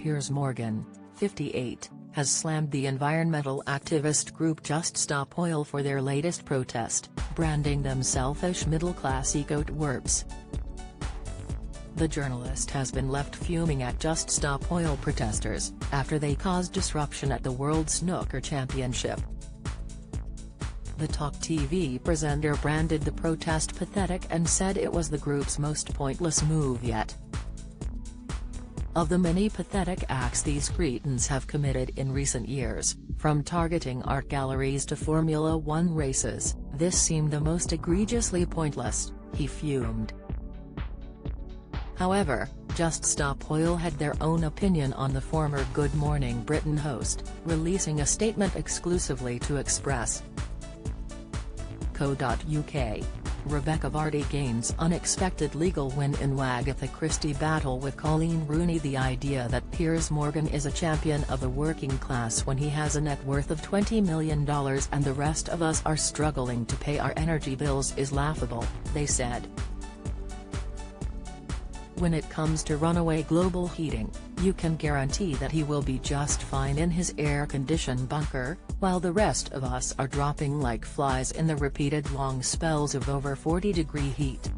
Piers Morgan, 58, has slammed the environmental activist group Just Stop Oil for their latest protest, branding them selfish middle-class eco-twerps. The journalist has been left fuming at Just Stop Oil protesters, after they caused disruption at the World Snooker Championship. The Talk TV presenter branded the protest pathetic and said it was the group's most pointless move yet. Of the many pathetic acts these cretins have committed in recent years, from targeting art galleries to Formula One races, this seemed the most egregiously pointless, he fumed. However, Just Stop Oil had their own opinion on the former Good Morning Britain host, releasing a statement exclusively to Express.co.uk. Rebecca Vardy gains unexpected legal win in Agatha Christie battle with Colleen Rooney. The idea that Piers Morgan is a champion of the working class when he has a net worth of $20 million and the rest of us are struggling to pay our energy bills is laughable, they said. When it comes to runaway global heating, you can guarantee that he will be just fine in his air-conditioned bunker, while the rest of us are dropping like flies in the repeated long spells of over 40-degree heat.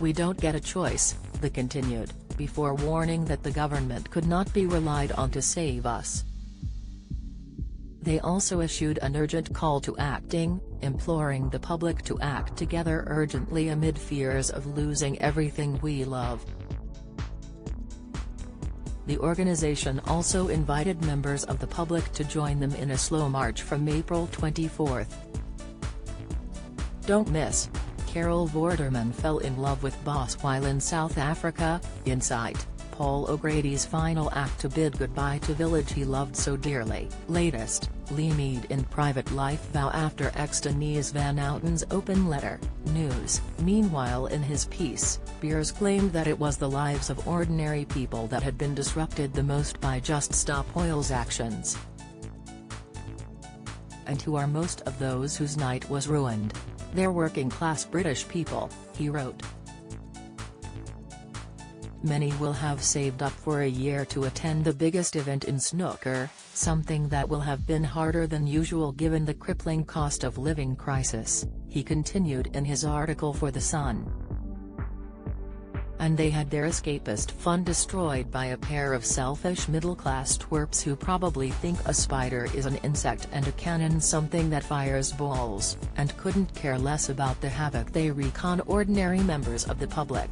We don't get a choice, they continued, before warning that the government could not be relied on to save us. They also issued an urgent call to acting, imploring the public to act together urgently amid fears of losing everything we love. The organization also invited members of the public to join them in a slow march from April 24. Don't miss. Carol Vorderman fell in love with Boss while in South Africa, Insight. Paul O'Grady's final act to bid goodbye to village he loved so dearly. Latest, Lee Mead in private life vow after ex Denise Van Outen's open letter. News. Meanwhile, in his piece, Piers claimed that it was the lives of ordinary people that had been disrupted the most by Just Stop Oil's actions. And who are most of those whose night was ruined? They're working-class British people, he wrote. Many will have saved up for a year to attend the biggest event in snooker, something that will have been harder than usual given the crippling cost of living crisis, he continued in his article for The Sun. And they had their escapist fun destroyed by a pair of selfish middle-class twerps who probably think a spider is an insect and a cannon something that fires balls, and couldn't care less about the havoc they wreak on ordinary members of the public.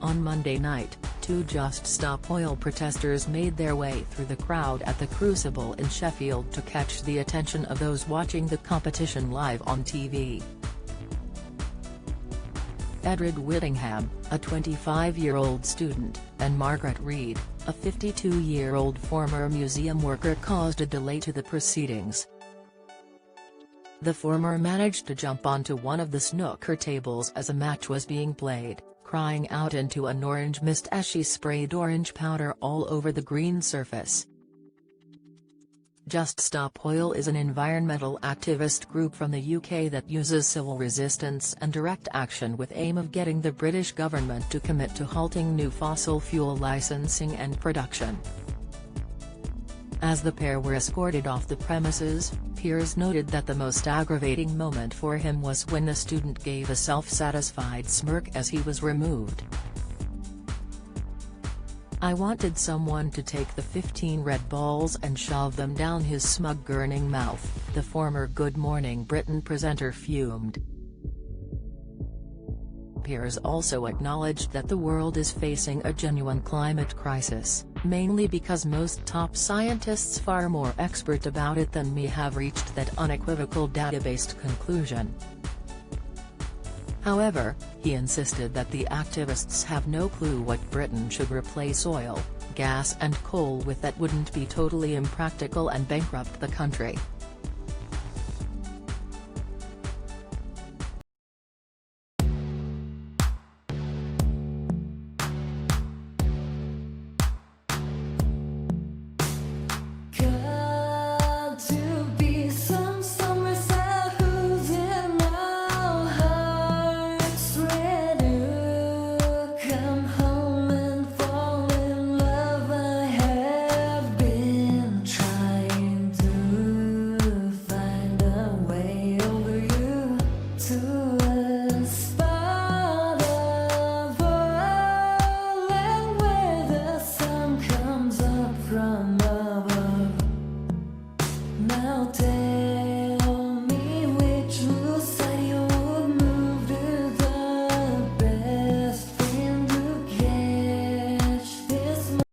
On Monday night, two Just Stop Oil protesters made their way through the crowd at the Crucible in Sheffield to catch the attention of those watching the competition live on TV. Edred Whittingham, a 25-year-old student, and Margaret Reed, a 52-year-old former museum worker caused a delay to the proceedings. The former managed to jump onto one of the snooker tables as a match was being played, crying out into an orange mist as she sprayed orange powder all over the green surface. Just Stop Oil is an environmental activist group from the UK that uses civil resistance and direct action with aim of getting the British government to commit to halting new fossil fuel licensing and production. As the pair were escorted off the premises, Piers noted that the most aggravating moment for him was when the student gave a self-satisfied smirk as he was removed. I wanted someone to take the 15 red balls and shove them down his smug grinning mouth, the former Good Morning Britain presenter fumed. Piers also acknowledged that the world is facing a genuine climate crisis, mainly because most top scientists far more expert about it than me have reached that unequivocal data-based conclusion. However, he insisted that the activists have no clue what Britain should replace oil, gas and coal with that wouldn't be totally impractical and bankrupt the country.